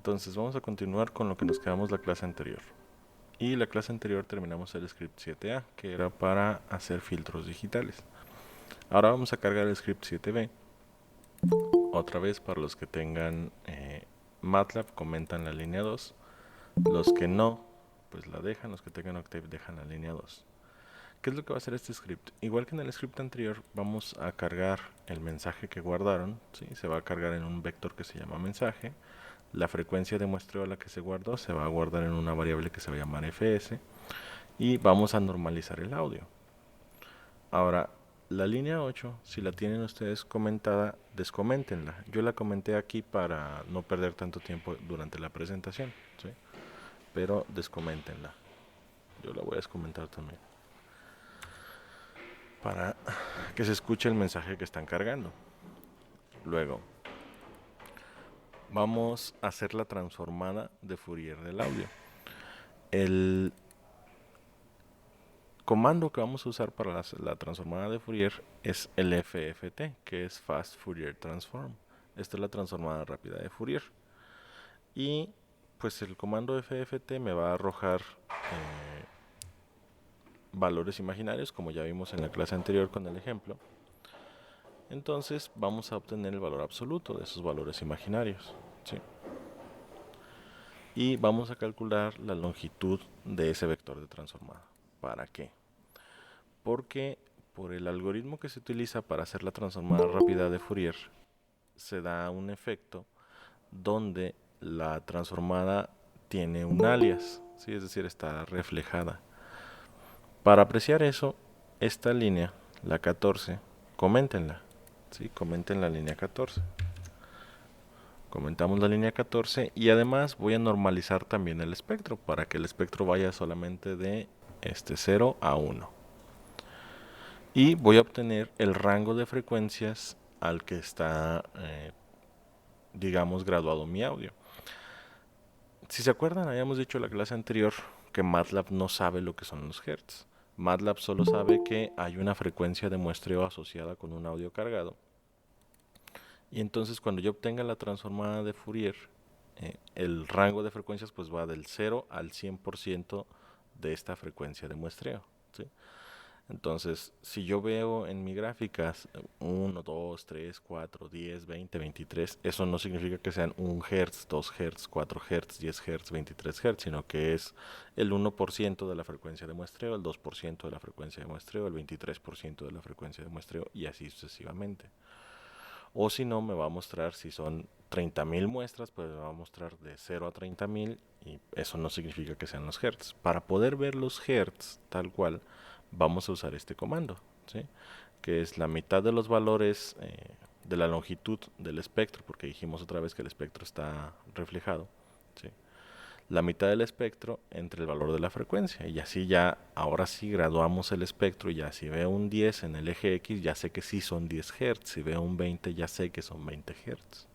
Entonces vamos a continuar con lo que nos quedamos la clase anterior. Y la clase anterior terminamos el script 7A, que era para hacer filtros digitales. Ahora vamos a cargar el script 7B. Otra vez, para los que tengan MATLAB, comentan la línea 2. Los que no, pues la dejan. Los que tengan Octave dejan la línea 2. ¿Qué es lo que va a hacer este script? Igual que en el script anterior, vamos a cargar el mensaje que guardaron. ¿Sí? Se va a cargar en un vector que se llama mensaje. La frecuencia de muestreo a la que se guardó se va a guardar en una variable que se va a llamar fs. Y vamos a normalizar el audio. Ahora, la línea 8, si la tienen ustedes comentada, descoméntenla. Yo la comenté aquí para no perder tanto tiempo durante la presentación, ¿sí? Pero descoméntenla. Yo la voy a descomentar también, para que se escuche el mensaje que están cargando. Luego, vamos a hacer la transformada de Fourier del audio. El comando que vamos a usar para la transformada de Fourier es el FFT, que es Fast Fourier Transform. Esta es la transformada rápida de Fourier. Y pues el comando FFT me va a arrojar valores imaginarios, como ya vimos en la clase anterior con el ejemplo. Entonces vamos a obtener el valor absoluto de esos valores imaginarios, ¿sí? Y vamos a calcular la longitud de ese vector de transformada. ¿Para qué? Porque por el algoritmo que se utiliza para hacer la transformada rápida de Fourier, se da un efecto donde la transformada tiene un alias, ¿sí? Es decir, está reflejada. Para apreciar eso, esta línea, la 14, coméntenla, ¿sí? Comenten la línea 14. Comentamos la línea 14 y además voy a normalizar también el espectro para que el espectro vaya solamente de 0 a 1. Y voy a obtener el rango de frecuencias al que está, digamos, graduado mi audio. Si se acuerdan, habíamos dicho en la clase anterior que MATLAB no sabe lo que son los hertz. MATLAB solo sabe que hay una frecuencia de muestreo asociada con un audio cargado. Y entonces cuando yo obtenga la transformada de Fourier, el rango de frecuencias pues va del 0 al 100% de esta frecuencia de muestreo, ¿sí? Entonces, si yo veo en mi gráficas 1, 2, 3, 4, 10, 20, 23, eso no significa que sean 1 Hz, 2 Hz, 4 Hz, 10 Hz, 23 Hz, sino que es el 1% de la frecuencia de muestreo, el 2% de la frecuencia de muestreo, el 23% de la frecuencia de muestreo y así sucesivamente. O si no, me va a mostrar si son 30.000 muestras, pues me va a mostrar de 0 a 30.000 y eso no significa que sean los hertz. Para poder ver los hertz tal cual, vamos a usar este comando, ¿sí? Que es la mitad de los valores de la longitud del espectro, porque dijimos otra vez que el espectro está reflejado, ¿sí? La mitad del espectro entre el valor de la frecuencia y así ya, ahora sí graduamos el espectro y ya si veo un 10 en el eje X ya sé que sí son 10 Hz, si veo un 20 ya sé que son 20 Hz.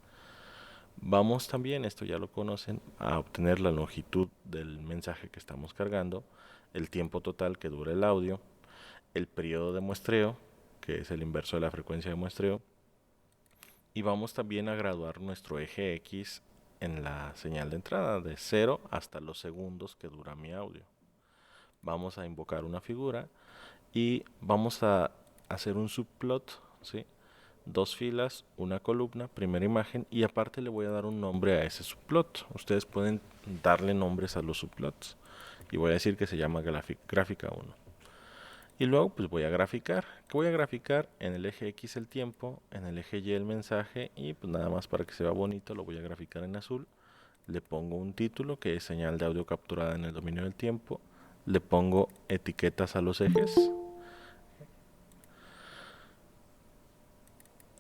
Vamos también, esto ya lo conocen, a obtener la longitud del mensaje que estamos cargando, el tiempo total que dura el audio, el periodo de muestreo, que es el inverso de la frecuencia de muestreo, y vamos también a graduar nuestro eje X en la señal de entrada de 0 hasta los segundos que dura mi audio. Vamos a invocar una figura y vamos a hacer un subplot, ¿sí? Dos filas, una columna, primera imagen y aparte le voy a dar un nombre a ese subplot. Ustedes pueden darle nombres a los subplots y voy a decir que se llama gráfica 1. Y luego pues voy a graficar. ¿Qué voy a graficar? En el eje X el tiempo, en el eje Y el mensaje y pues nada más para que se vea bonito lo voy a graficar en azul. Le pongo un título que es señal de audio capturada en el dominio del tiempo. Le pongo etiquetas a los ejes.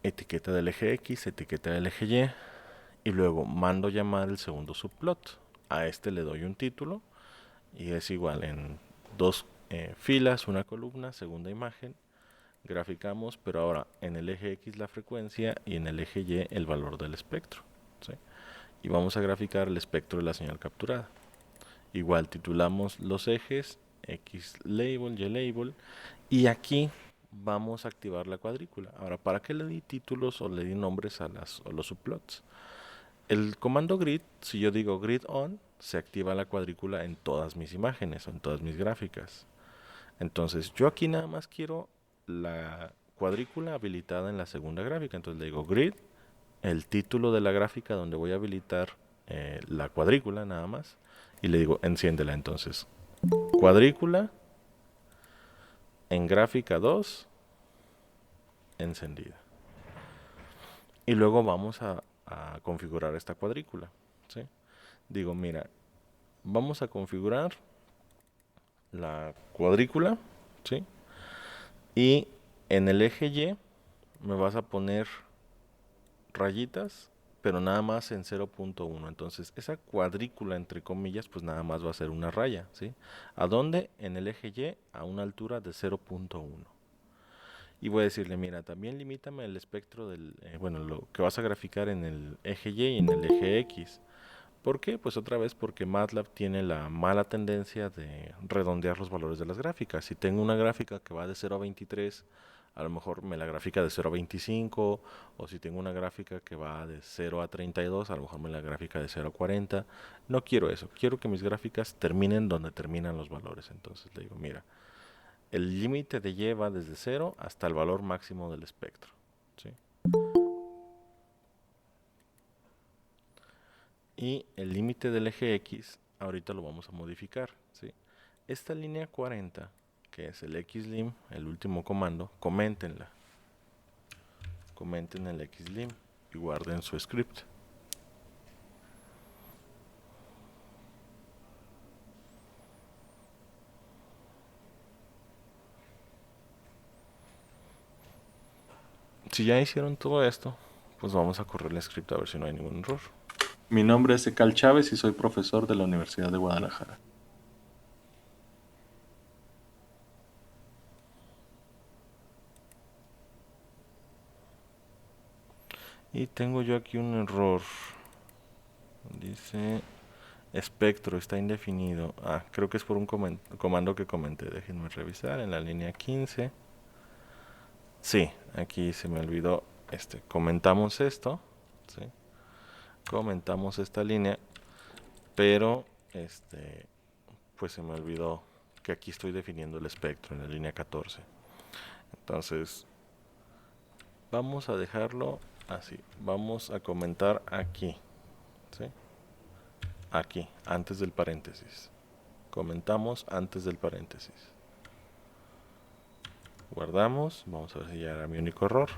Etiqueta del eje X, etiqueta del eje Y. Y luego mando llamar el segundo subplot. A este le doy un título y es igual en dos filas, una columna, segunda imagen. Graficamos, pero ahora en el eje X la frecuencia y en el eje Y el valor del espectro, ¿sí? Y vamos a graficar el espectro de la señal capturada. Igual titulamos los ejes, X label, Y label, y aquí vamos a activar la cuadrícula. Ahora, ¿para qué le di títulos o le di nombres a los subplots? El comando grid, si yo digo grid on, se activa la cuadrícula en todas mis imágenes o en todas mis gráficas. Entonces, yo aquí nada más quiero la cuadrícula habilitada en la segunda gráfica. Entonces le digo grid, el título de la gráfica donde voy a habilitar la cuadrícula nada más. Y le digo enciéndela. Entonces, cuadrícula en gráfica 2 encendida. Y luego vamos a configurar esta cuadrícula, ¿sí? Digo, mira, vamos a configurar la cuadrícula, ¿sí? Y en el eje Y me vas a poner rayitas, pero nada más en 0.1. Entonces, esa cuadrícula, entre comillas, pues nada más va a ser una raya, ¿sí? ¿A dónde? En el eje Y a una altura de 0.1. Y voy a decirle, mira, también limítame el espectro del, bueno, lo que vas a graficar en el eje Y y en el eje X. ¿Por qué? Pues otra vez porque MATLAB tiene la mala tendencia de redondear los valores de las gráficas. Si tengo una gráfica que va de 0 a 23, a lo mejor me la grafica de 0 a 25, o si tengo una gráfica que va de 0 a 32, a lo mejor me la gráfica de 0 a 40. No quiero eso, quiero que mis gráficas terminen donde terminan los valores. Entonces le digo, mira, el límite de Y va desde 0 hasta el valor máximo del espectro, ¿sí? Y el límite del eje X, ahorita lo vamos a modificar, ¿sí? Esta línea 40, que es el xlim, el último comando, coméntenla. Comenten el xlim y guarden su script. Si ya hicieron todo esto, pues vamos a correr el script a ver si no hay ningún error. Mi nombre es Ecal Chávez y soy profesor de la Universidad de Guadalajara. Y tengo yo aquí un error. Dice espectro está indefinido. Ah, creo que es por un comando que comenté. Déjenme revisar en la línea 15. Sí, aquí se me olvidó. Comentamos esto, ¿sí? Comentamos esta línea, pero pues se me olvidó que aquí estoy definiendo el espectro en la línea 14. Entonces, vamos a dejarlo así. Vamos a comentar aquí, ¿sí? Aquí, antes del paréntesis. Comentamos antes del paréntesis. Guardamos. Vamos a ver si ya era mi único error.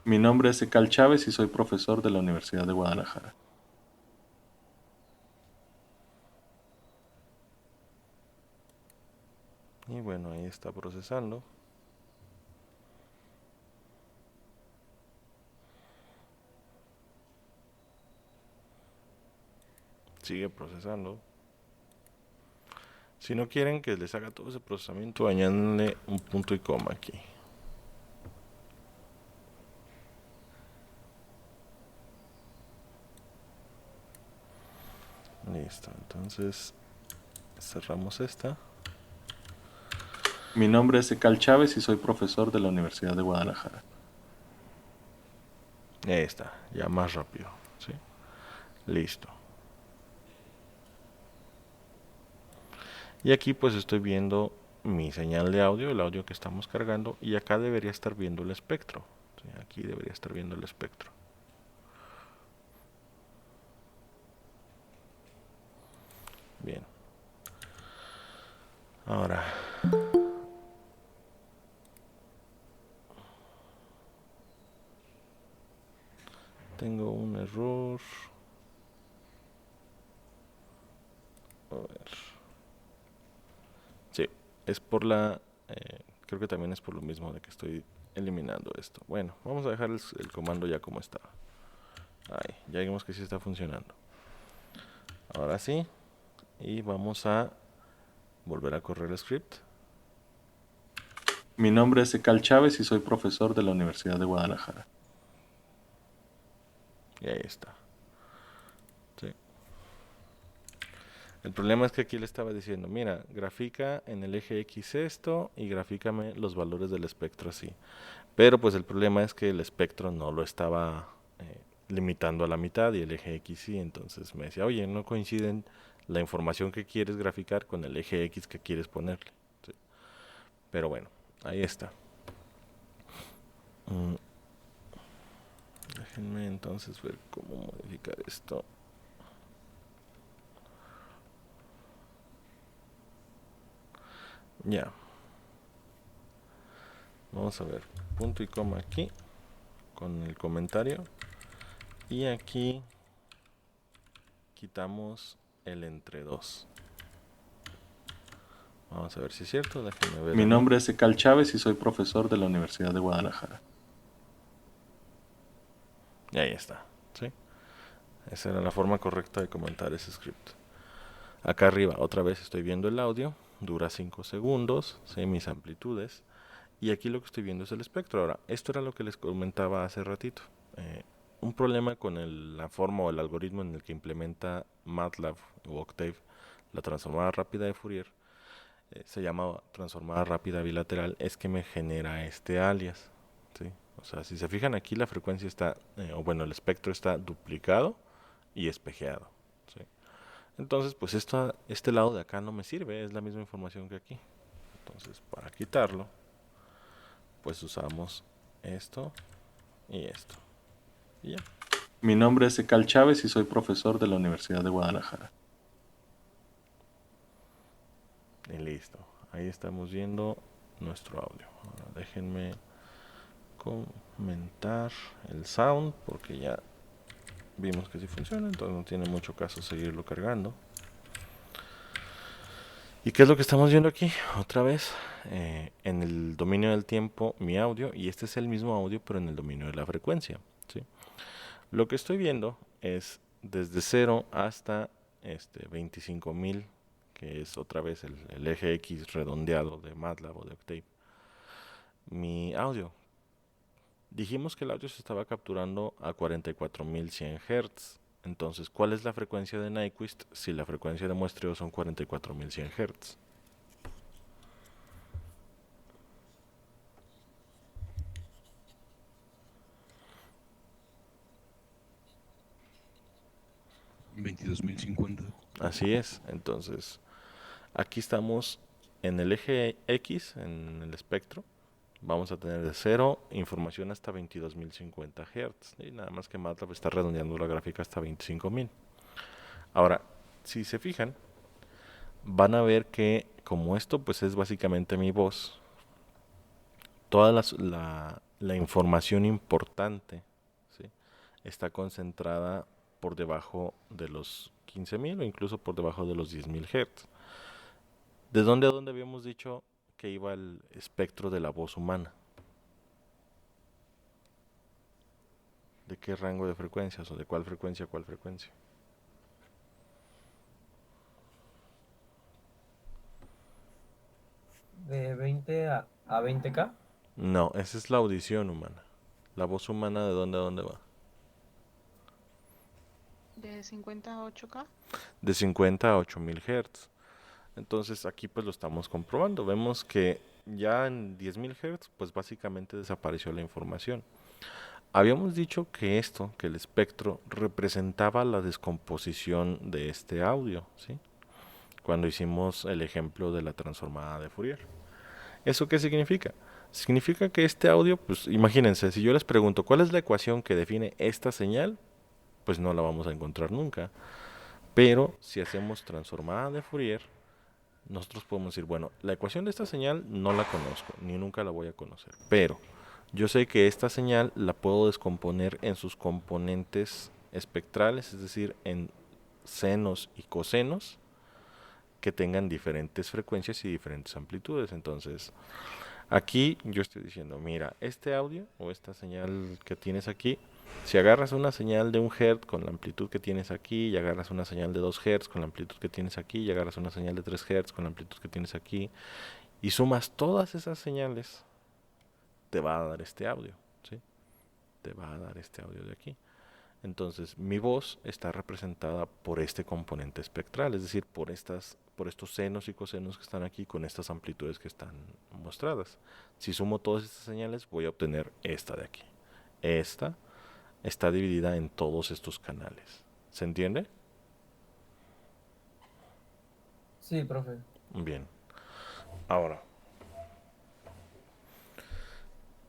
Mi nombre es Ecal Chávez y soy profesor de la Universidad de Guadalajara. Y bueno, ahí está procesando. Sigue procesando. Si no quieren que les haga todo ese procesamiento, añadenle un punto y coma aquí. Listo, entonces cerramos esta. Mi nombre es Ecal Chávez y soy profesor de la Universidad de Guadalajara. Y ahí está, ya más rápido, ¿sí? Listo. Y aquí pues estoy viendo mi señal de audio, el audio que estamos cargando, y acá debería estar viendo el espectro, ¿sí? Aquí debería estar viendo el espectro. Bien. Ahora, tengo un error. A ver. Sí, es por creo que también es por lo mismo de que estoy eliminando esto. Bueno, vamos a dejar el comando ya como está. Ahí, ya vimos que sí está funcionando. Ahora sí, y vamos a volver a correr el script. Mi nombre es Ecal Chávez y soy profesor de la Universidad de Guadalajara. Y ahí está. Sí. El problema es que aquí le estaba diciendo, mira, grafica en el eje X esto y grafícame los valores del espectro así. Pero pues el problema es que el espectro no lo estaba limitando a la mitad y el eje X sí. Entonces me decía, oye, no coinciden la información que quieres graficar con el eje X que quieres ponerle. ¿Sí? Pero bueno, ahí está. Mm, Déjenme entonces ver cómo modificar esto. Ya. Vamos a ver. Punto y coma aquí. Con el comentario. Y aquí quitamos el entre dos. Vamos a ver si es cierto. Déjenme ver Mi a mí. nombre es Ecal Chávez y soy profesor de la Universidad de Guadalajara. Y ahí está. ¿Sí? Esa era la forma correcta de comentar ese script. Acá arriba, otra vez estoy viendo el audio. Dura 5 segundos. ¿Sí? Mis amplitudes. Y aquí lo que estoy viendo es el espectro. Ahora, esto era lo que les comentaba hace ratito. Eh, un problema con la forma o el algoritmo en el que implementa MATLAB o Octave la transformada rápida de Fourier, se llama transformada rápida bilateral, es que me genera este alias. ¿Sí? O sea, si se fijan aquí la frecuencia está, o bueno, el espectro está duplicado y espejeado. ¿Sí? Entonces, pues este lado de acá no me sirve, es la misma información que aquí. Entonces, para quitarlo, pues usamos esto y esto. Y ya. Mi nombre es Ecal Chávez y soy profesor de la Universidad de Guadalajara. Y listo. Ahí estamos viendo nuestro audio. Ahora déjenme comentar el sound porque ya vimos que sí funciona, entonces no tiene mucho caso seguirlo cargando. ¿Y qué es lo que estamos viendo aquí? Otra vez, en el dominio del tiempo, mi audio, y este es el mismo audio, pero en el dominio de la frecuencia. ¿Sí? Lo que estoy viendo es desde 0 hasta 25.000, que es otra vez el eje X redondeado de MATLAB o de Octave. Mi audio. Dijimos que el audio se estaba capturando a 44.100 Hz. Entonces, ¿cuál es la frecuencia de Nyquist si la frecuencia de muestreo son 44.100 Hz? $22,050. Así es. Entonces, aquí estamos en el eje X, en el espectro. Vamos a tener de 0 información hasta 22.050 Hz. Y nada más que MATLAB está redondeando la gráfica hasta 25.000. Ahora, si se fijan, van a ver que como esto pues es básicamente mi voz, toda la información importante, ¿sí? Está concentrada por debajo de los 15.000 o incluso por debajo de los 10.000 Hz. ¿De dónde a dónde habíamos dicho que iba el espectro de la voz humana? ¿De qué rango de frecuencias o de cuál frecuencia a cuál frecuencia? De 20 a 20K. No, esa es la audición humana. La voz humana, ¿de dónde a dónde va? De 50 a 8K. De 50 a 8.000 Hz. Entonces aquí pues lo estamos comprobando. Vemos que ya en 10.000 Hz pues básicamente desapareció la información. Habíamos dicho que esto, que el espectro representaba la descomposición de este audio, ¿sí? Cuando hicimos el ejemplo de la transformada de Fourier. ¿Eso qué significa? Significa que este audio, pues imagínense, si yo les pregunto cuál es la ecuación que define esta señal, pues no la vamos a encontrar nunca. Pero si hacemos transformada de Fourier, nosotros podemos decir, bueno, la ecuación de esta señal no la conozco, ni nunca la voy a conocer, pero yo sé que esta señal la puedo descomponer en sus componentes espectrales, es decir, en senos y cosenos que tengan diferentes frecuencias y diferentes amplitudes. Entonces, aquí yo estoy diciendo, mira, este audio o esta señal que tienes aquí, si agarras una señal de 1 Hz con la amplitud que tienes aquí, y agarras una señal de 2 Hz con la amplitud que tienes aquí, y agarras una señal de 3 Hz con la amplitud que tienes aquí, y sumas todas esas señales, te va a dar este audio, ¿sí? Te va a dar este audio de aquí. Entonces, mi voz está representada por este componente espectral, es decir, por estos senos y cosenos que están aquí con estas amplitudes que están mostradas. Si sumo todas estas señales, voy a obtener esta de aquí. Esta, está dividida en todos estos canales. ¿Se entiende? Sí, profe. Bien. Ahora,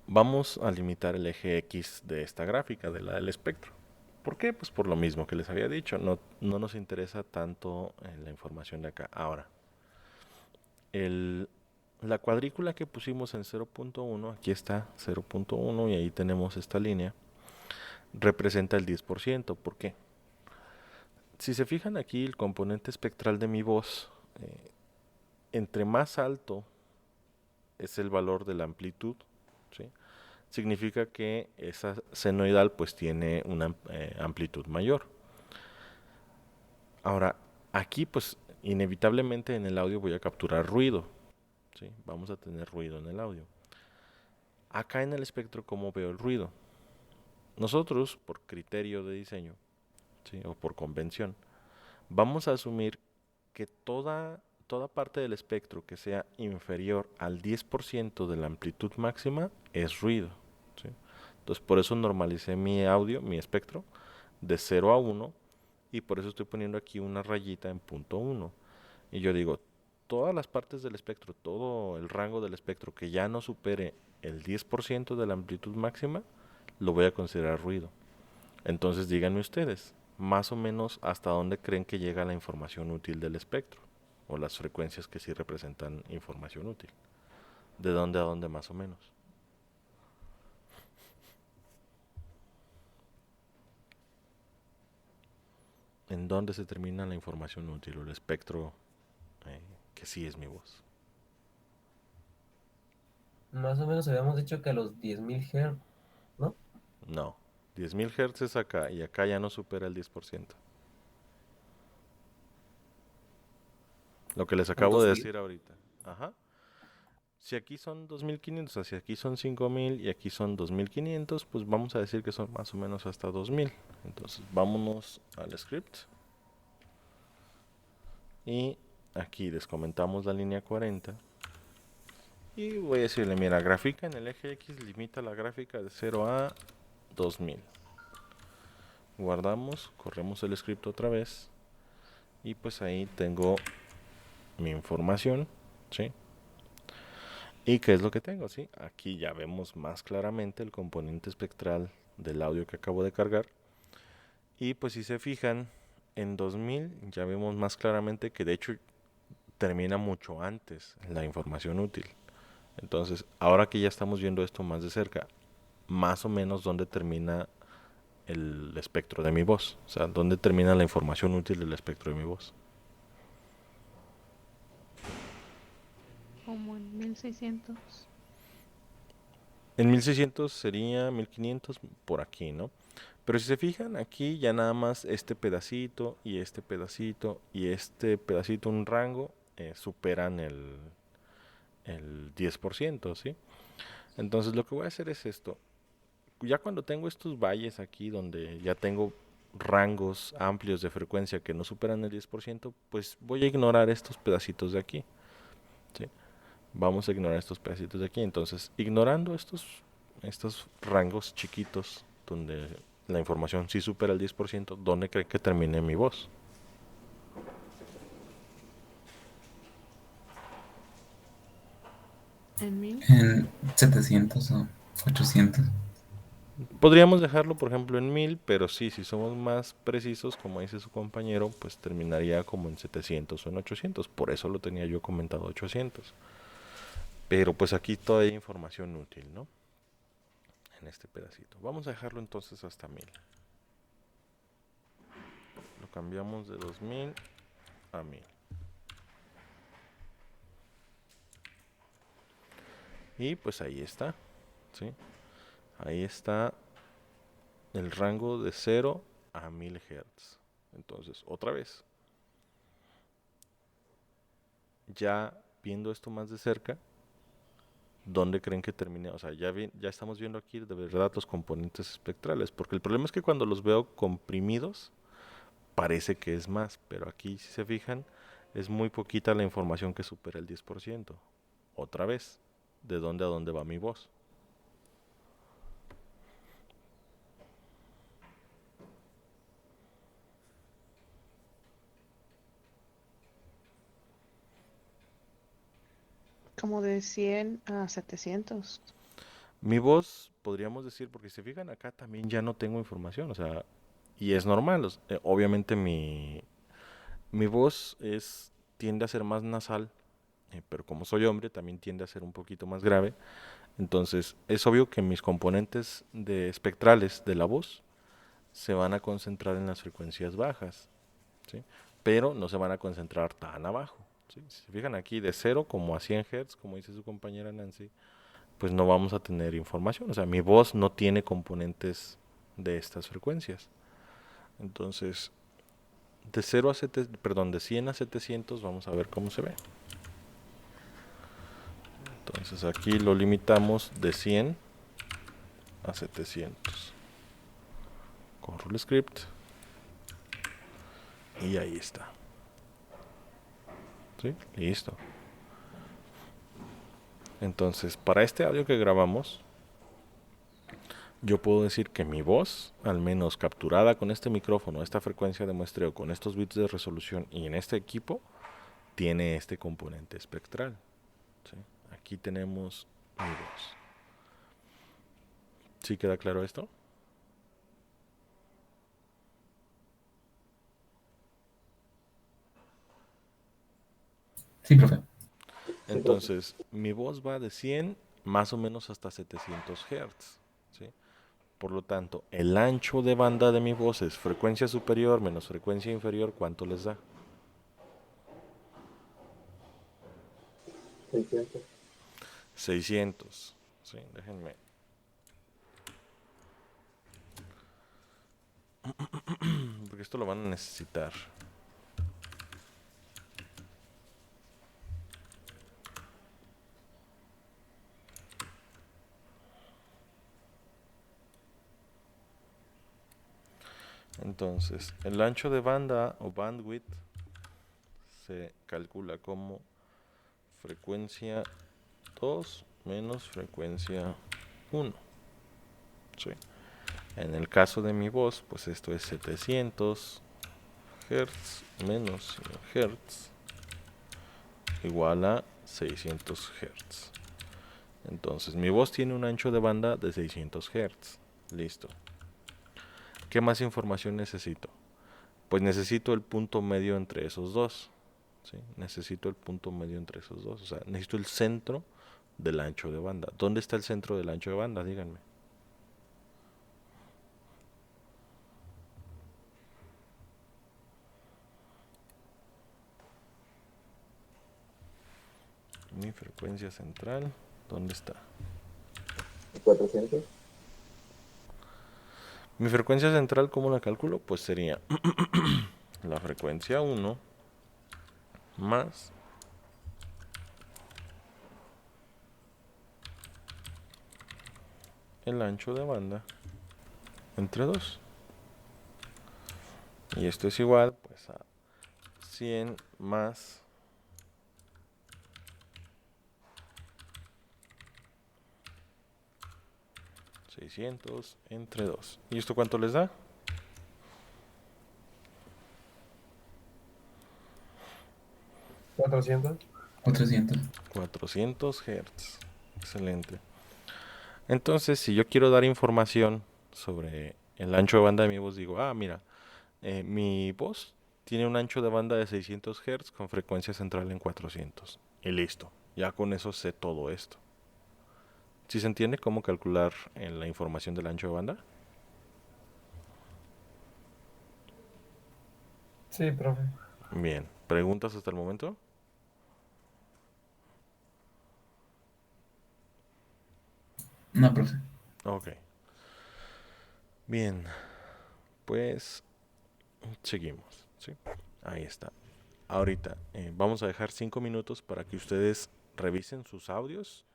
vamos a limitar el eje X de esta gráfica, de la del espectro. ¿Por qué? Pues por lo mismo que les había dicho, no nos interesa tanto la información de acá. Ahora, la cuadrícula que pusimos en 0.1, aquí está 0.1 y ahí tenemos esta línea, representa el 10%. ¿Por qué? Si se fijan aquí, el componente espectral de mi voz, entre más alto es el valor de la amplitud, ¿sí? Significa que esa senoidal pues tiene una amplitud mayor. Ahora, aquí pues inevitablemente en el audio voy a capturar ruido, ¿sí? Vamos a tener ruido en el audio. Acá en el espectro, ¿cómo veo el ruido? Nosotros, por criterio de diseño, ¿sí? O por convención, vamos a asumir que toda parte del espectro que sea inferior al 10% de la amplitud máxima es ruido, ¿sí? Entonces por eso normalicé mi audio, mi espectro, de 0 a 1 y por eso estoy poniendo aquí una rayita en punto 1. Y yo digo, todas las partes del espectro, todo el rango del espectro que ya no supere el 10% de la amplitud máxima, lo voy a considerar ruido. Entonces díganme ustedes, más o menos hasta dónde creen que llega la información útil del espectro, o las frecuencias que sí representan información útil. ¿De dónde a dónde más o menos? ¿En dónde se termina la información útil o el espectro que sí es mi voz? Más o menos habíamos dicho que a los 10.000 Hz, ¿no? No, 10.000 Hz es acá y acá ya no supera el 10%. Lo que les En acabo de 2.000. decir ahorita. Ajá. Si aquí son 2.500, o sea, si aquí son 5.000 y aquí son 2.500, pues vamos a decir que son más o menos hasta 2.000. Entonces vámonos al script. Y aquí descomentamos la línea 40. Y voy a decirle, mira, gráfica en el eje X limita la gráfica de 0 a 2.000. Guardamos, corremos el script otra vez. Y pues ahí tengo mi información, ¿sí? ¿Y qué es lo que tengo? ¿Sí? Aquí ya vemos más claramente el componente espectral del audio que acabo de cargar. Y pues si se fijan, en 2000 ya vemos más claramente que de hecho termina mucho antes la información útil. Entonces, ahora que ya estamos viendo esto más de cerca, más o menos dónde termina el espectro de mi voz. O sea, dónde termina la información útil del espectro de mi voz. Como en 1600. En 1600 sería 1500 por aquí, ¿no? Pero si se fijan, aquí ya nada más este pedacito y este pedacito y este pedacito, un rango, superan el 10%, ¿sí? Entonces lo que voy a hacer es esto. Ya cuando tengo estos valles aquí donde ya tengo rangos amplios de frecuencia que no superan el 10%, pues voy a ignorar estos pedacitos de aquí, ¿sí? Vamos a ignorar estos pedacitos de aquí. Entonces, ignorando estos rangos chiquitos donde la información sí supera el 10%, ¿dónde cree que termine mi voz? En 1000. En 700 o 800. Podríamos dejarlo, por ejemplo, en 1000, pero sí, si somos más precisos, como dice su compañero, pues terminaría como en 700 o en 800. Por eso lo tenía yo comentado 800. Pero pues aquí todavía hay información útil, ¿no? En este pedacito. Vamos a dejarlo entonces hasta 1000. Lo cambiamos de 2000 a 1000. Y pues ahí está, ¿sí? Ahí está el rango de 0 a 1000 Hz. Entonces, otra vez, ya viendo esto más de cerca, ¿dónde creen que termine? O sea, ya estamos viendo aquí de verdad los componentes espectrales, porque el problema es que cuando los veo comprimidos, parece que es más, pero aquí si se fijan, es muy poquita la información que supera el 10%. Otra vez, ¿de dónde a dónde va mi voz? como de 100 a 700. Mi voz, podríamos decir, porque si se fijan acá también ya no tengo información, o sea, y es normal, obviamente mi voz tiende a ser más nasal, pero como soy hombre también tiende a ser un poquito más grave, entonces es obvio que mis componentes de espectrales de la voz se van a concentrar en las frecuencias bajas, ¿sí? Pero no se van a concentrar tan abajo, ¿sí? Si se fijan aquí de 0 como a 100 Hz, como dice su compañera Nancy, pues no vamos a tener información. O sea, mi voz no tiene componentes de estas frecuencias. Entonces, de 100 a 700 vamos a ver cómo se ve. Entonces aquí lo limitamos de 100 a 700 con Rule Script y ahí está. ¿Sí? Listo. Entonces, para este audio que grabamos, yo puedo decir que mi voz, al menos capturada con este micrófono, esta frecuencia de muestreo, con estos bits de resolución y en este equipo, tiene este componente espectral, ¿sí? Aquí tenemos mi voz. ¿Sí queda claro esto? Sí, profe. Entonces, mi voz va de 100 más o menos hasta 700 Hz, ¿sí? Por lo tanto, el ancho de banda de mi voz es frecuencia superior menos frecuencia inferior, ¿cuánto les da? 600. Sí, déjenme. Porque esto lo van a necesitar. Entonces, el ancho de banda o bandwidth se calcula como frecuencia 2 menos frecuencia 1. ¿Sí? En el caso de mi voz, pues esto es 700 Hz menos 100 Hz igual a 600 Hz. Entonces, mi voz tiene un ancho de banda de 600 Hz. Listo. ¿Qué más información necesito? Pues necesito el punto medio entre esos dos. ¿Sí? Necesito el punto medio entre esos dos. O sea, necesito el centro del ancho de banda. ¿Dónde está el centro del ancho de banda? Díganme. Mi frecuencia central, ¿dónde está? 400. Mi frecuencia central, ¿cómo la calculo? Pues sería la frecuencia 1 más el ancho de banda entre 2. Y esto es igual pues a 100 más 600 entre 2. ¿Y esto cuánto les da? 400. 400. 400 Hz. Excelente. Entonces, si yo quiero dar información sobre el ancho de banda de mi voz, digo, mira, mi voz tiene un ancho de banda de 600 Hz con frecuencia central en 400. Y listo. Ya con eso sé todo esto. ¿Sí se entiende cómo calcular la información del ancho de banda? Sí, profe. Bien. ¿Preguntas hasta el momento? No, profe. Ok. Bien. Pues seguimos. ¿Sí? Ahí está. Ahorita vamos a dejar 5 minutos para que ustedes revisen sus audios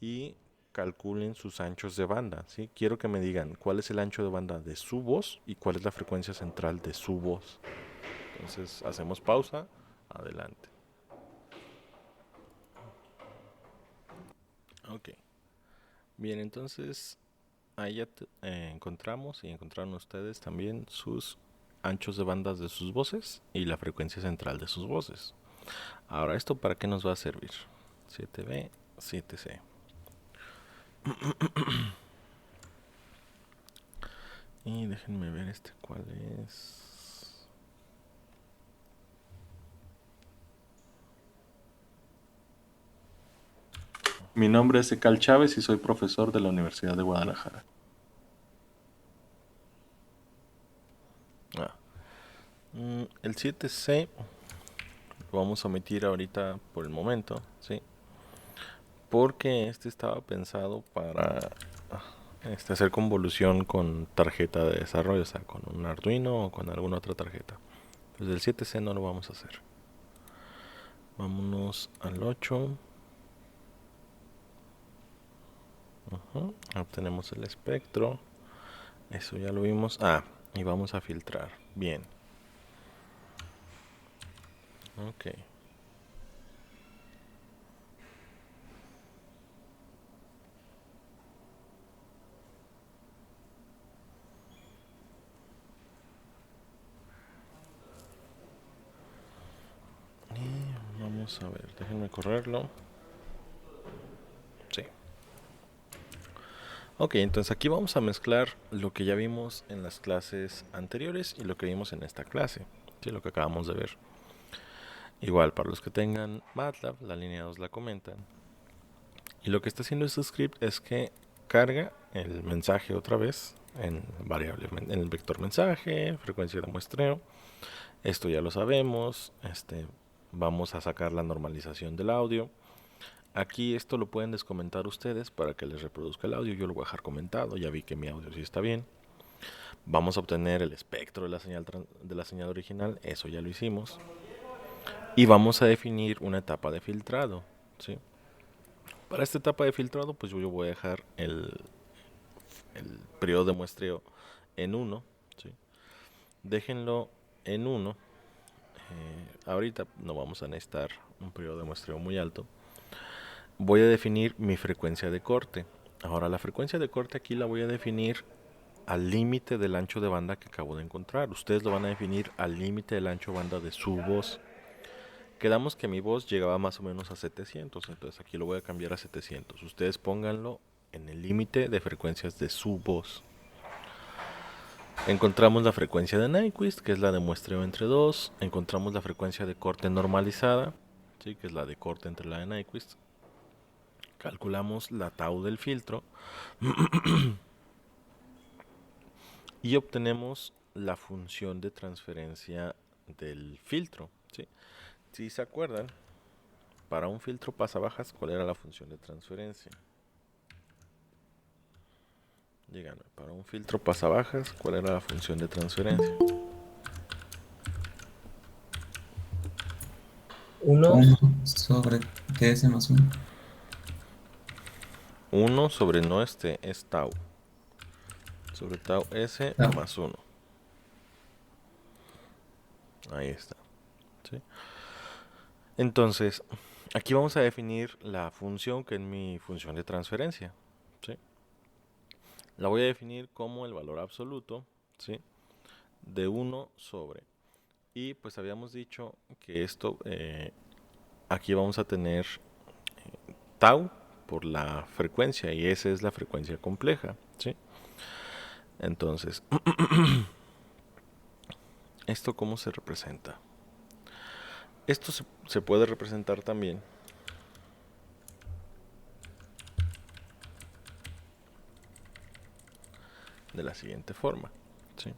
y calculen sus anchos de banda, ¿sí? Quiero que me digan cuál es el ancho de banda de su voz y cuál es la frecuencia central de su voz. Entonces hacemos pausa, adelante. Ok. Bien, entonces ahí ya encontramos y encontraron ustedes también sus anchos de bandas de sus voces y la frecuencia central de sus voces. Ahora, ¿esto para qué nos va a servir? 7B, 7C. Y déjenme ver cuál es. Mi nombre es Ecal Chávez y soy profesor de la Universidad de Guadalajara. El 7C lo vamos a omitir ahorita por el momento, ¿sí? Porque este estaba pensado para hacer convolución con tarjeta de desarrollo, o sea, con un Arduino o con alguna otra tarjeta. Pues el 7C no lo vamos a hacer. Vámonos al 8. Obtenemos el espectro. Eso ya lo vimos. Y vamos a filtrar. Bien. Ok. Y vamos a ver, déjenme correrlo. Sí. Ok, entonces aquí vamos a mezclar lo que ya vimos en las clases anteriores y lo que vimos en esta clase. Sí, lo que acabamos de ver. Igual, para los que tengan MATLAB, la línea 2 la comentan. Y lo que está haciendo este script es que carga el mensaje otra vez en variable, en el vector mensaje, frecuencia de muestreo. Esto ya lo sabemos. Vamos a sacar la normalización del audio. Aquí esto lo pueden descomentar ustedes para que les reproduzca el audio. Yo lo voy a dejar comentado. Ya vi que mi audio sí está bien. Vamos a obtener el espectro de la señal original. Eso ya lo hicimos. Y vamos a definir una etapa de filtrado, ¿sí? Para esta etapa de filtrado, pues yo voy a dejar el periodo de muestreo en 1, ¿sí? Déjenlo en 1. Ahorita no vamos a necesitar un periodo de muestreo muy alto. Voy a definir mi frecuencia de corte. Ahora, la frecuencia de corte aquí la voy a definir al límite del ancho de banda que acabo de encontrar. Ustedes lo van a definir al límite del ancho de banda de su voz. Quedamos que mi voz llegaba más o menos a 700, entonces aquí lo voy a cambiar a 700. Ustedes pónganlo en el límite de frecuencias de su voz. Encontramos la frecuencia de Nyquist, que es la de muestreo entre 2. Encontramos la frecuencia de corte normalizada, ¿sí? Que es la de corte entre la de Nyquist. Calculamos la tau del filtro y obtenemos la función de transferencia del filtro, ¿sí? Si se acuerdan, para un filtro pasabajas, ¿cuál era la función de transferencia? Díganme, para un filtro pasabajas, ¿cuál era la función de transferencia? 1 1 sobre TS más 1. 1 sobre no es tau. Sobre tau S Tau. más 1. Ahí está, ¿sí? Entonces, aquí vamos a definir la función que es mi función de transferencia, ¿sí? La voy a definir como el valor absoluto, ¿sí? De 1 sobre. Y pues habíamos dicho que esto, aquí vamos a tener tau por la frecuencia y esa es la frecuencia compleja, ¿sí? Entonces, ¿esto cómo se representa? Esto se puede representar también de la siguiente forma, ¿sí?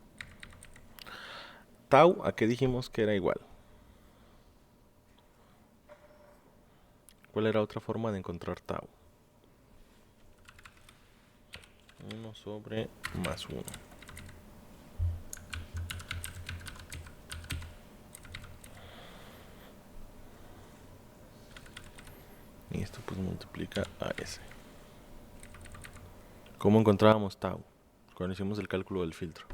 Tau, ¿a qué dijimos que era igual? ¿Cuál era otra forma de encontrar tau? 1 sobre más 1. Y esto pues multiplica a S. ¿Cómo encontrábamos tau? Cuando hicimos el cálculo del filtro.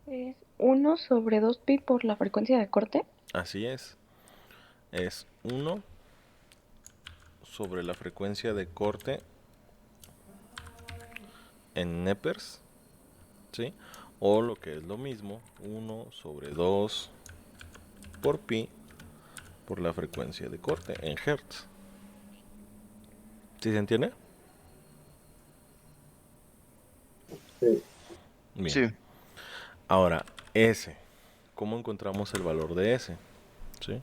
Es 1 sobre 2pi por la frecuencia de corte. Así es. Es 1 sobre la frecuencia de corte en Neppers, ¿sí? O lo que es lo mismo, 1 sobre 2 por pi por la frecuencia de corte en Hertz. ¿Sí se entiende? Sí. Bien. Sí. Ahora, S. ¿Cómo encontramos el valor de S? ¿Sí?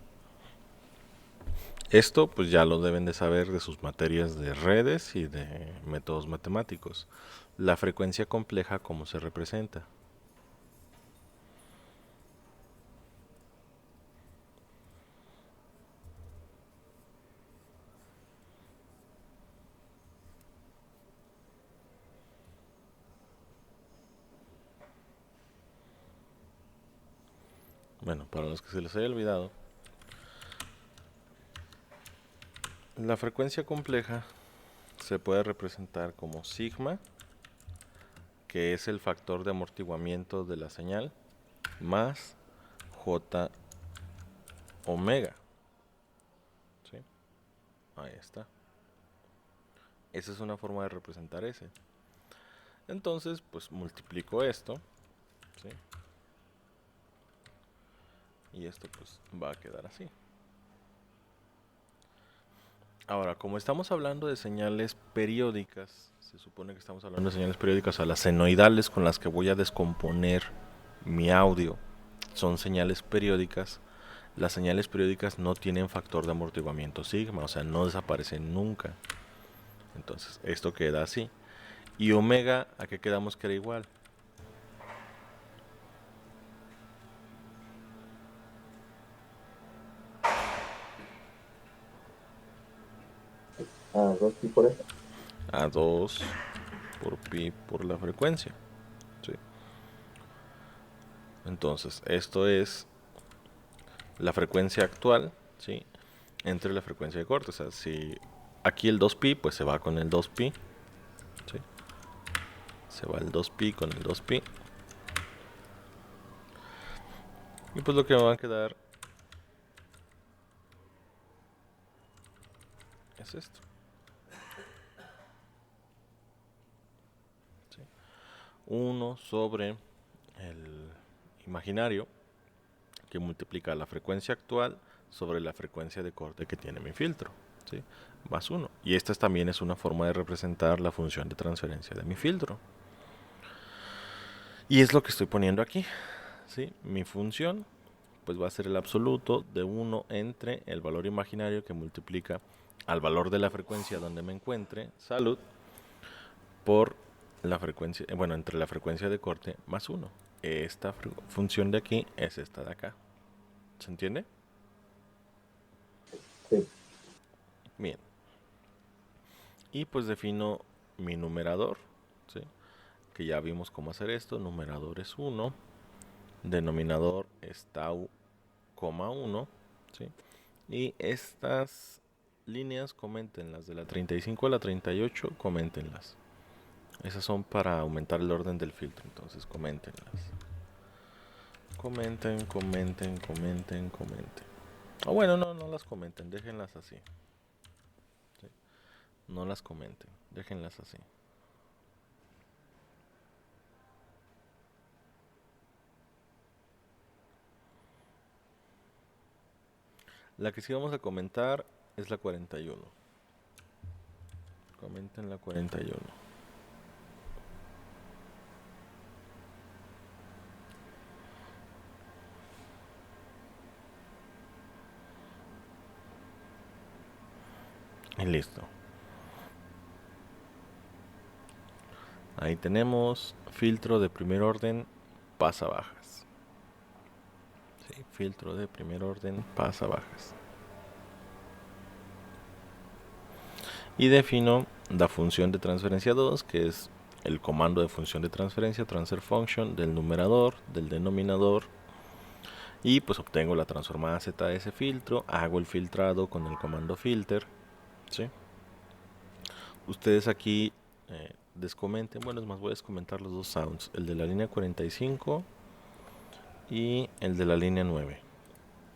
Esto pues ya lo deben de saber de sus materias de redes y de métodos matemáticos. La frecuencia compleja, ¿cómo se representa? Bueno, para los que se les haya olvidado, la frecuencia compleja se puede representar como sigma, que es el factor de amortiguamiento de la señal, más j omega. ¿Sí? Ahí está. Esa es una forma de representar ese. Entonces, pues multiplico esto, ¿sí? Y esto pues va a quedar así. Ahora, como estamos hablando de señales periódicas, se supone que estamos hablando de señales periódicas, a las senoidales con las que voy a descomponer mi audio son señales periódicas. Las señales periódicas no tienen factor de amortiguamiento sigma, o sea, no desaparecen nunca. Entonces, esto queda así. Y omega, ¿a qué quedamos que era igual? Ah, 2 pi por eso. A 2 por pi por la frecuencia. ¿Sí? Entonces, esto es la frecuencia actual, ¿sí? Entre la frecuencia de corte. O sea, si aquí el 2pi, pues se va con el 2pi. ¿Sí? Se va el 2pi con el 2pi. Y pues lo que me va a quedar es esto. ¿Sí? 1 sobre el imaginario, que multiplica la frecuencia actual sobre la frecuencia de corte que tiene mi filtro, ¿sí? Más 1. Y esta también es una forma de representar la función de transferencia de mi filtro. Y es lo que estoy poniendo aquí, ¿sí? Mi función pues va a ser el absoluto de 1 entre el valor imaginario que multiplica al valor de la frecuencia donde me encuentre, salud, por la frecuencia, bueno, entre la frecuencia de corte más 1. Esta función de aquí es esta de acá. ¿Se entiende? Sí. Bien. Y pues defino mi numerador, ¿sí? Que ya vimos cómo hacer esto. Numerador es 1. Denominador es tau, 1. ¿Sí? Y estas líneas, coméntenlas. De la 35 a la 38, coméntenlas. Esas son para aumentar el orden del filtro. Entonces, coméntenlas. Comenten. O bueno, no las comenten. Déjenlas así. ¿Sí? No las comenten. Déjenlas así. La que sí vamos a comentar es la 41. Comenten la 41. Y listo. Ahí tenemos filtro de primer orden, pasa bajas. Sí, filtro de primer orden, pasa bajas. Y defino la función de transferencia 2, que es el comando de función de transferencia, transfer function, del numerador, del denominador. Y pues obtengo la transformada z de ese filtro, hago el filtrado con el comando filter. ¿Sí? Ustedes aquí descomenten, bueno, es más, voy a descomentar los dos sounds, el de la línea 45 y el de la línea 9.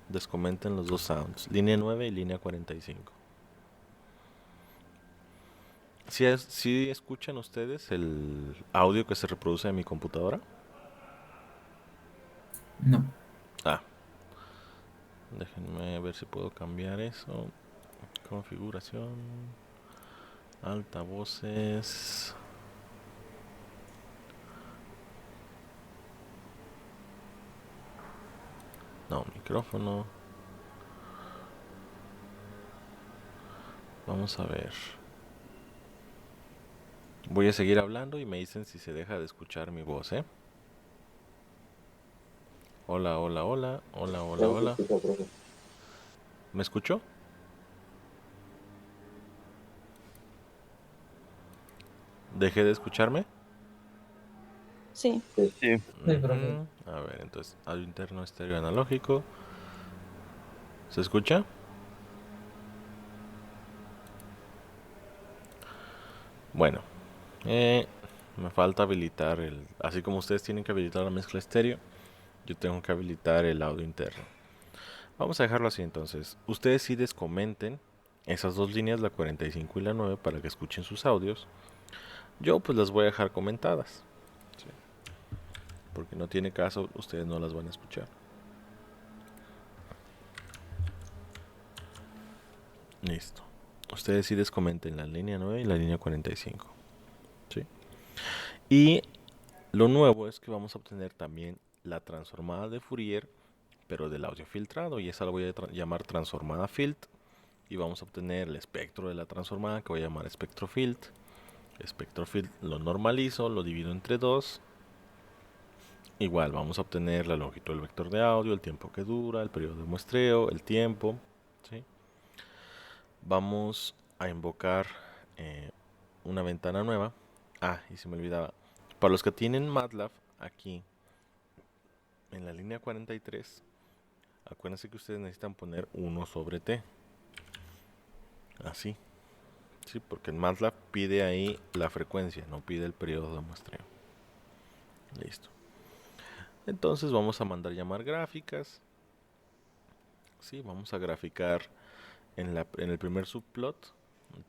Descomenten los dos sounds, línea 9 y línea 45. ¿Sí escuchan ustedes el audio que se reproduce en mi computadora? No. Ah, Déjenme ver si puedo cambiar eso. Configuración. Altavoces. No, micrófono. Vamos a ver. Voy a seguir hablando y me dicen si se deja de escuchar mi voz, ¿eh? Hola, hola, hola. Hola, hola, Ya se hola. escucha, profe. ¿Me escuchó? ¿Dejé de escucharme? Sí. Sí. Sí, profe. Ujú. A ver, entonces, audio interno, estéreo analógico. ¿Se escucha? Bueno, me falta habilitar el... Así como ustedes tienen que habilitar la mezcla estéreo, yo tengo que habilitar el audio interno. Vamos a dejarlo así entonces. Ustedes sí descomenten esas dos líneas, la 45 y la 9, para que escuchen sus audios. Yo pues las voy a dejar comentadas, ¿sí? Porque no tiene caso, ustedes no las van a escuchar. Listo. Ustedes sí descomenten la línea 9 y la línea 45. ¿Sí? Y lo nuevo es que vamos a obtener también la transformada de Fourier, pero del audio filtrado, y esa la voy a llamar transformada filt. Y vamos a obtener el espectro de la transformada, que voy a llamar espectro filt. Espectro filt lo normalizo, lo divido entre 2. Igual vamos a obtener la longitud del vector de audio, el tiempo que dura, el periodo de muestreo, el tiempo, ¿sí? Vamos a invocar una ventana nueva. Ah, y se me olvidaba. Para los que tienen MATLAB, aquí en la línea 43, acuérdense que ustedes necesitan poner 1 sobre t. Así. Sí, porque en MATLAB pide ahí la frecuencia, no pide el periodo de muestreo. Listo. Entonces vamos a mandar llamar gráficas. Sí, vamos a graficar en el primer subplot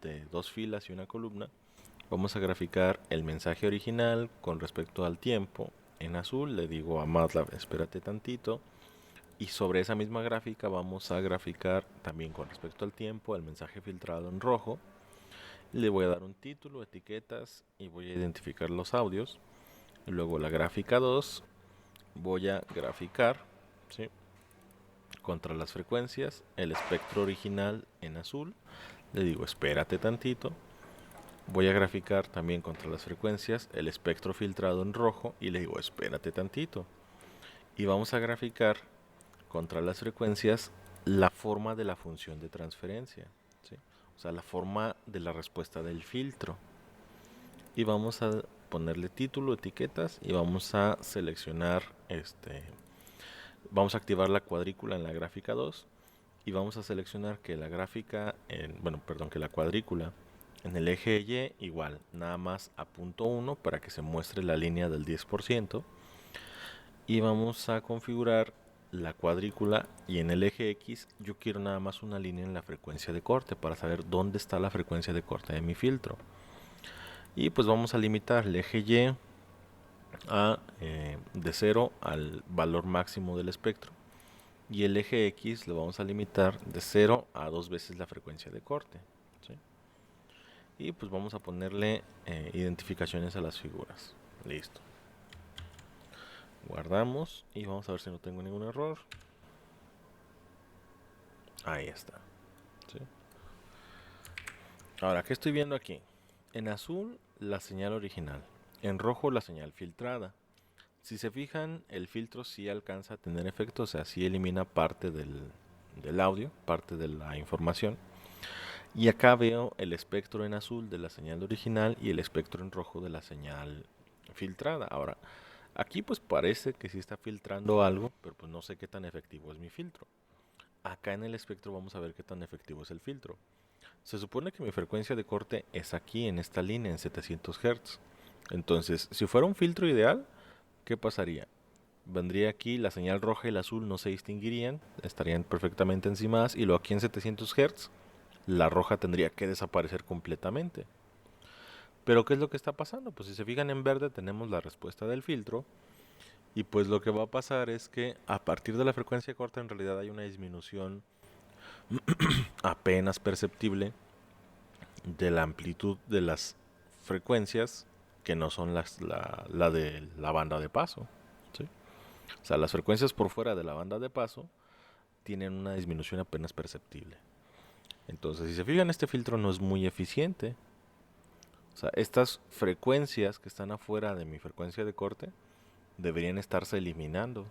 de 2 filas y una columna. Vamos a graficar el mensaje original con respecto al tiempo. En azul le digo a MATLAB, espérate tantito. Y sobre esa misma gráfica vamos a graficar también con respecto al tiempo el mensaje filtrado en rojo. Le voy a dar un título, etiquetas y voy a identificar los audios. Luego la gráfica 2 voy a graficar, ¿sí?, contra las frecuencias el espectro original en azul. Le digo espérate tantito. Voy a graficar también contra las frecuencias el espectro filtrado en rojo y le digo espérate tantito. Y vamos a graficar contra las frecuencias la forma de la función de transferencia, ¿sí? O sea, la forma de la respuesta del filtro. Y vamos a ponerle título, etiquetas y vamos a seleccionar vamos a activar la cuadrícula en la gráfica 2 y vamos a seleccionar que la gráfica que la cuadrícula en el eje Y igual, nada más a punto 1 para que se muestre la línea del 10%. Y vamos a configurar la cuadrícula y en el eje X yo quiero nada más una línea en la frecuencia de corte para saber dónde está la frecuencia de corte de mi filtro. Y pues vamos a limitar el eje Y a de 0 al valor máximo del espectro. Y el eje X lo vamos a limitar de 0 a 2 veces la frecuencia de corte, ¿sí? Y pues vamos a ponerle identificaciones a las figuras. Listo. Guardamos y vamos a ver si no tengo ningún error. Ahí está, ¿sí? Ahora, ¿qué estoy viendo aquí? En azul la señal original, en rojo la señal filtrada. Si se fijan, el filtro sí alcanza a tener efecto, o sea, sí elimina parte del audio, parte de la información. Y acá veo el espectro en azul de la señal original y el espectro en rojo de la señal filtrada. Ahora, aquí pues parece que sí está filtrando algo, pero pues no sé qué tan efectivo es mi filtro. Acá en el espectro vamos a ver qué tan efectivo es el filtro. Se supone que mi frecuencia de corte es aquí, en esta línea, en 700 Hz. Entonces, si fuera un filtro ideal, ¿qué pasaría? Vendría aquí, la señal roja y la azul no se distinguirían, estarían perfectamente encimadas, y luego aquí en 700 Hz, la roja tendría que desaparecer completamente. Pero ¿qué es lo que está pasando? Pues si se fijan en verde tenemos la respuesta del filtro, Y pues lo que va a pasar es que a partir de la frecuencia corta en realidad hay una disminución apenas perceptible de la amplitud de las frecuencias que no son la de la banda de paso, ¿sí? O sea, las frecuencias por fuera de la banda de paso tienen una disminución apenas perceptible. Entonces, si se fijan, este filtro no es muy eficiente. O sea, estas frecuencias que están afuera de mi frecuencia de corte deberían estarse eliminando,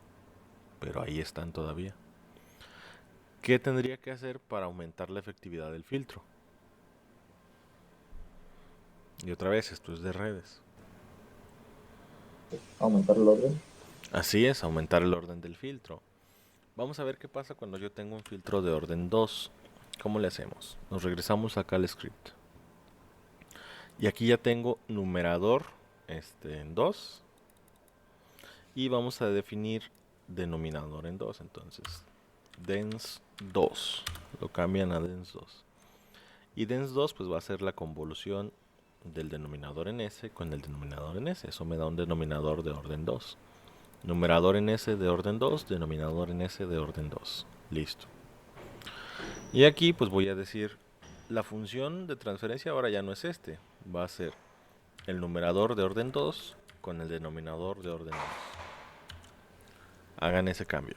pero ahí están todavía. ¿Qué tendría que hacer para aumentar la efectividad del filtro? Y otra vez, esto es de redes. Aumentar el orden. Así es, aumentar el orden del filtro. Vamos a ver qué pasa cuando yo tengo un filtro de orden 2. ¿Cómo le hacemos? Nos regresamos acá al script. Y aquí ya tengo numerador en 2. Y vamos a definir denominador en 2. Entonces, dens2. Lo cambian a dens2. Y dens2 pues va a ser la convolución del denominador en S con el denominador en S. Eso me da un denominador de orden 2. Numerador en S de orden 2, denominador en S de orden 2. Listo. Y aquí pues voy a decir, la función de transferencia ahora ya no es va a ser el numerador de orden 2 con el denominador de orden 2. Hagan ese cambio.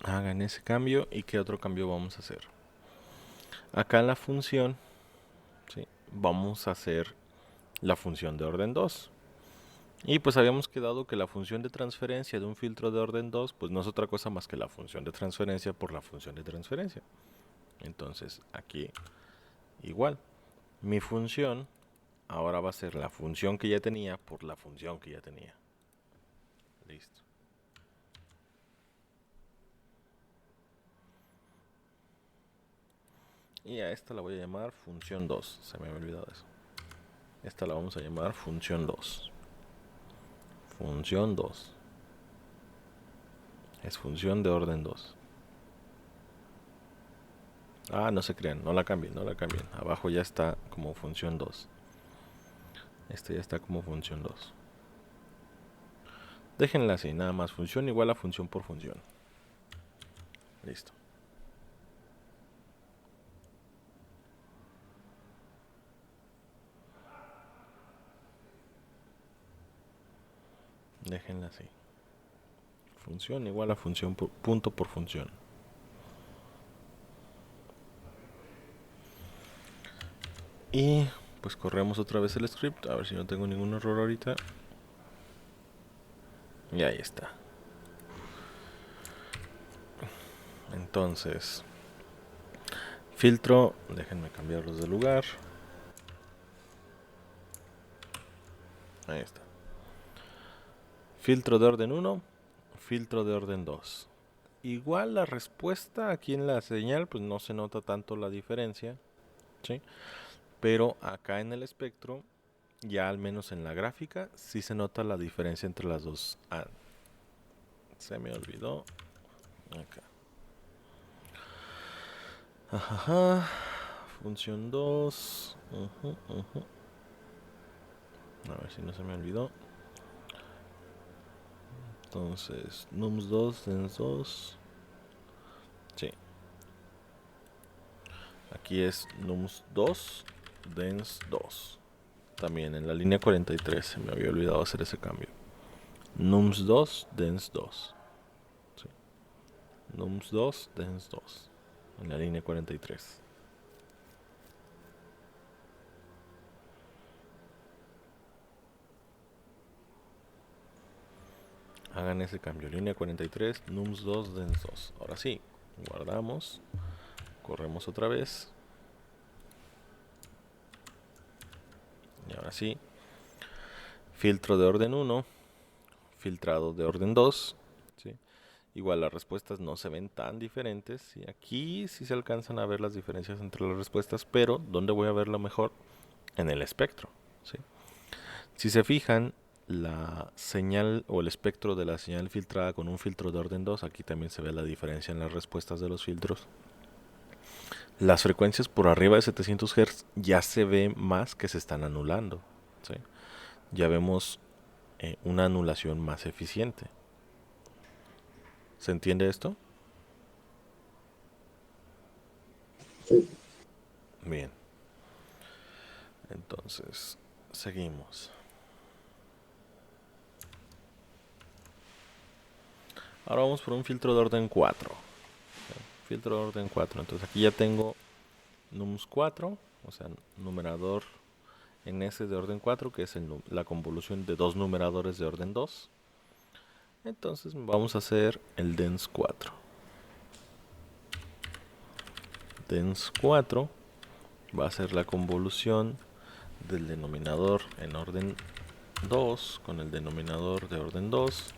Hagan ese cambio. ¿Y qué otro cambio vamos a hacer? Acá en la función, ¿sí?, vamos a hacer la función de orden 2. Y pues habíamos quedado que la función de transferencia de un filtro de orden 2 pues no es otra cosa más que la función de transferencia por la función de transferencia. Entonces aquí igual, mi función ahora va a ser la función que ya tenía por la función que ya tenía. Listo. Y a esta la voy a llamar función 2. Se me había olvidado eso. Esta la vamos a llamar función 2. Función 2. Es función de orden 2. Ah, no se crean, no la cambien, no la cambien. Abajo ya está como función 2. Este ya está como función 2. Déjenla así, nada más. Función igual a función por función. Listo. Déjenla así. Función igual a función por, punto por función. Y pues corremos otra vez el script. A ver si no tengo ningún error ahorita. Y ahí está. Entonces, filtro. Déjenme cambiarlos de lugar. Ahí está. Filtro de orden 1. Filtro de orden 2. Igual la respuesta aquí en la señal, pues no se nota tanto la diferencia, ¿sí? Pero acá en el espectro, ya al menos en la gráfica, sí se nota la diferencia entre las dos. Ah, se me olvidó. Acá. Ajá. Función 2. A ver si no se me olvidó. Entonces, nums2, dens2. Sí. Aquí es nums2, dens2. También en la línea 43 se me había olvidado hacer ese cambio. Nums2, dens2. Sí. Nums2, dens2. En la línea 43. Hagan ese cambio. Línea 43, nums 2, dens 2. Ahora sí, guardamos. Corremos otra vez. Y ahora sí. Filtro de orden 1. Filtrado de orden 2. ¿Sí? Igual las respuestas no se ven tan diferentes. Y aquí sí se alcanzan a ver las diferencias entre las respuestas. Pero, ¿dónde voy a verlo mejor? En el espectro. ¿Sí? Si se fijan, la señal o el espectro de la señal filtrada con un filtro de orden 2, aquí también se ve la diferencia en las respuestas de los filtros. Las frecuencias por arriba de 700 Hz ya se ve más que se están anulando. ¿Sí? Ya vemos una anulación más eficiente. ¿Se entiende esto? Sí. Bien. Entonces, seguimos. Ahora vamos por un filtro de orden 4. Filtro de orden 4. Entonces aquí ya tengo nums 4, o sea, numerador en S de orden 4, que es la convolución de dos numeradores de orden 2. Entonces vamos a hacer el dens 4. Dens 4 va a ser la convolución del denominador en orden 2 con el denominador de orden 2.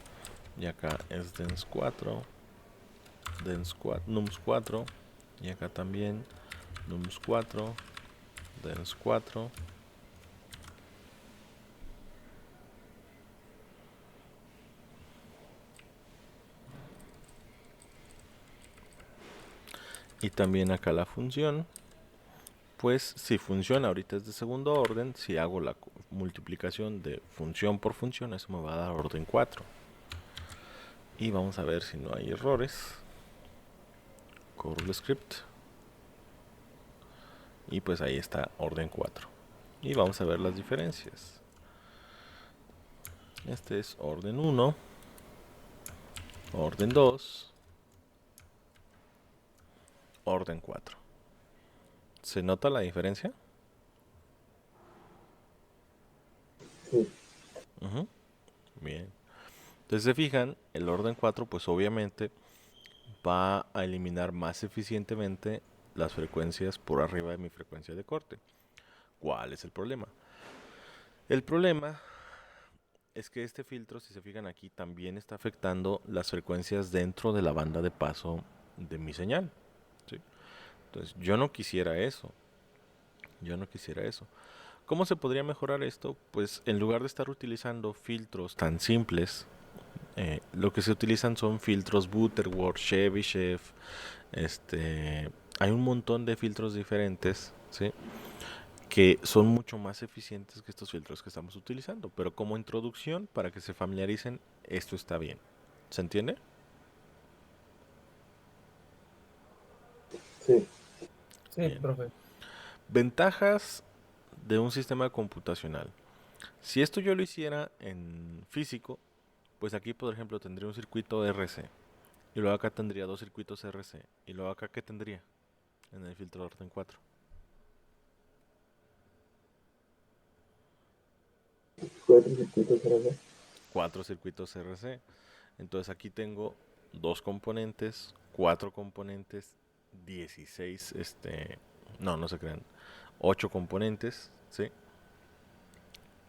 Y acá es dens 4, nums 4. Y acá también nums 4, dens 4. Y también acá la función, pues si funciona, ahorita es de segundo orden, si hago la multiplicación de función por función, eso me va a dar orden 4. Y vamos a ver si no hay errores. Corro el script. Y pues ahí está orden 4. Y vamos a ver las diferencias. Este es orden 1, orden 2, orden 4. ¿Se nota la diferencia? Sí. Ujú. Bien. Entonces se fijan, el orden 4 pues obviamente va a eliminar más eficientemente las frecuencias por arriba de mi frecuencia de corte. ¿Cuál es el problema? El problema es que este filtro, si se fijan aquí, también está afectando las frecuencias dentro de la banda de paso de mi señal. ¿Sí? Entonces yo no quisiera eso. Yo no quisiera eso. ¿Cómo se podría mejorar esto? Pues en lugar de estar utilizando filtros tan simples, lo que se utilizan son filtros Butterworth, Chebyshev, hay un montón de filtros diferentes, ¿sí? Que son mucho más eficientes que estos filtros que estamos utilizando. Pero como introducción, para que se familiaricen, esto está bien. ¿Se entiende? Sí. Sí, Bien. profe. Ventajas de un sistema computacional. Si esto yo lo hiciera en físico, pues aquí por ejemplo tendría un circuito RC. Y luego acá tendría dos circuitos RC. Y luego acá, ¿qué tendría? En el filtro de orden 4. 4 circuitos RC. 4 circuitos RC. Entonces aquí tengo 2 componentes, 4 componentes, 16, no se crean, 8 componentes, ¿sí?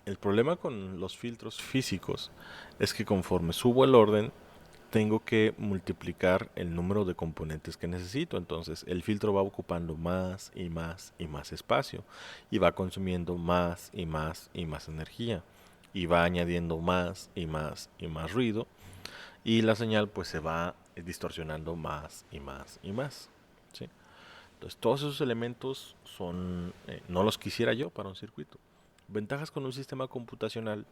El problema con los filtros físicos es que conforme subo el orden, tengo que multiplicar el número de componentes que necesito. Entonces el filtro va ocupando más y más y más espacio y va consumiendo más y más y más energía y va añadiendo más y más y más ruido y la señal pues se va distorsionando más y más y más, ¿sí? Entonces todos esos elementos son no los quisiera yo para un circuito. Ventajas con un sistema computacional,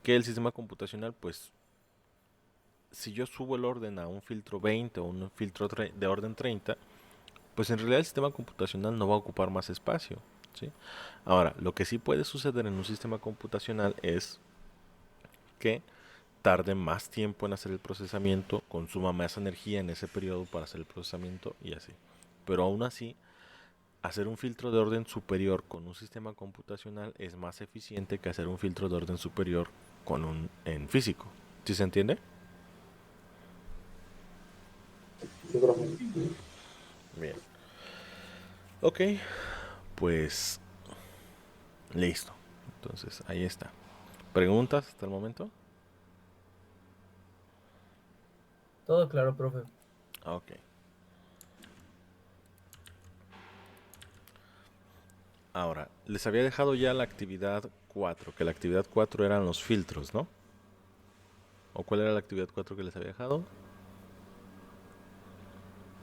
que el sistema computacional pues si yo subo el orden a un filtro 20 o un filtro de orden 30, pues en realidad el sistema computacional no va a ocupar más espacio, ¿sí? Ahora, lo que sí puede suceder en un sistema computacional es que tarde más tiempo en hacer el procesamiento, consuma más energía en ese periodo para hacer el procesamiento y así. Pero aún así, hacer un filtro de orden superior con un sistema computacional es más eficiente que hacer un filtro de orden superior en físico. ¿Sí se entiende? Sí, profe. Bien. Ok, pues listo. Entonces, ahí está. ¿Preguntas hasta el momento? Todo claro, profe. Ok. Ahora, les había dejado ya la actividad 4, que la actividad 4 eran los filtros, ¿no? ¿O cuál era la actividad 4 que les había dejado?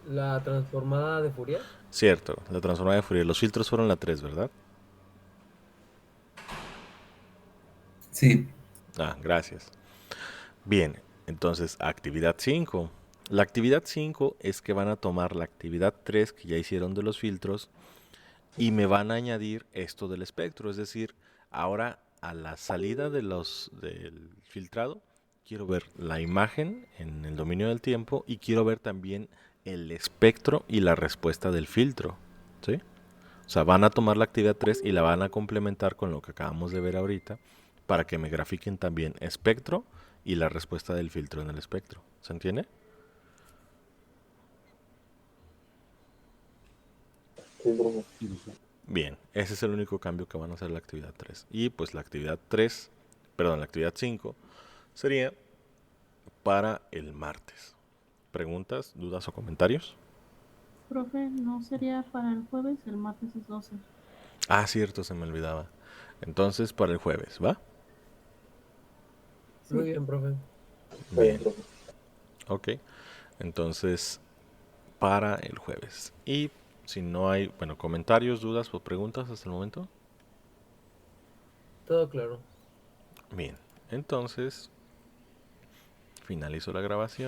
La transformada de Fourier. Cierto, la transformada de Fourier. Los filtros fueron la 3, ¿verdad? Sí, Ah, gracias. Bien, entonces, actividad 5. La actividad 5 es que van a tomar la actividad 3 que ya hicieron de los filtros y me van a añadir esto del espectro. Es decir, ahora a la salida del filtrado, quiero ver la imagen en el dominio del tiempo y quiero ver también el espectro y la respuesta del filtro. ¿Sí? O sea, van a tomar la actividad 3 y la van a complementar con lo que acabamos de ver ahorita para que me grafiquen también espectro y la respuesta del filtro en el espectro. ¿Se entiende? Sí, profe. Bien, ese es el único cambio que van a hacer la actividad 3. Y pues la actividad 3, perdón, la actividad 5 sería para el martes. ¿Preguntas, dudas o comentarios? Profe, ¿no sería para el jueves? El martes es 12. Ah, cierto, se me olvidaba. Entonces, para el jueves, ¿va? Sí. Muy bien, profe. Está bien, Bien, profe. ok. Entonces, para el jueves. Y si no hay, bueno, comentarios, dudas o preguntas hasta el momento. Todo claro. Bien, entonces finalizo la grabación.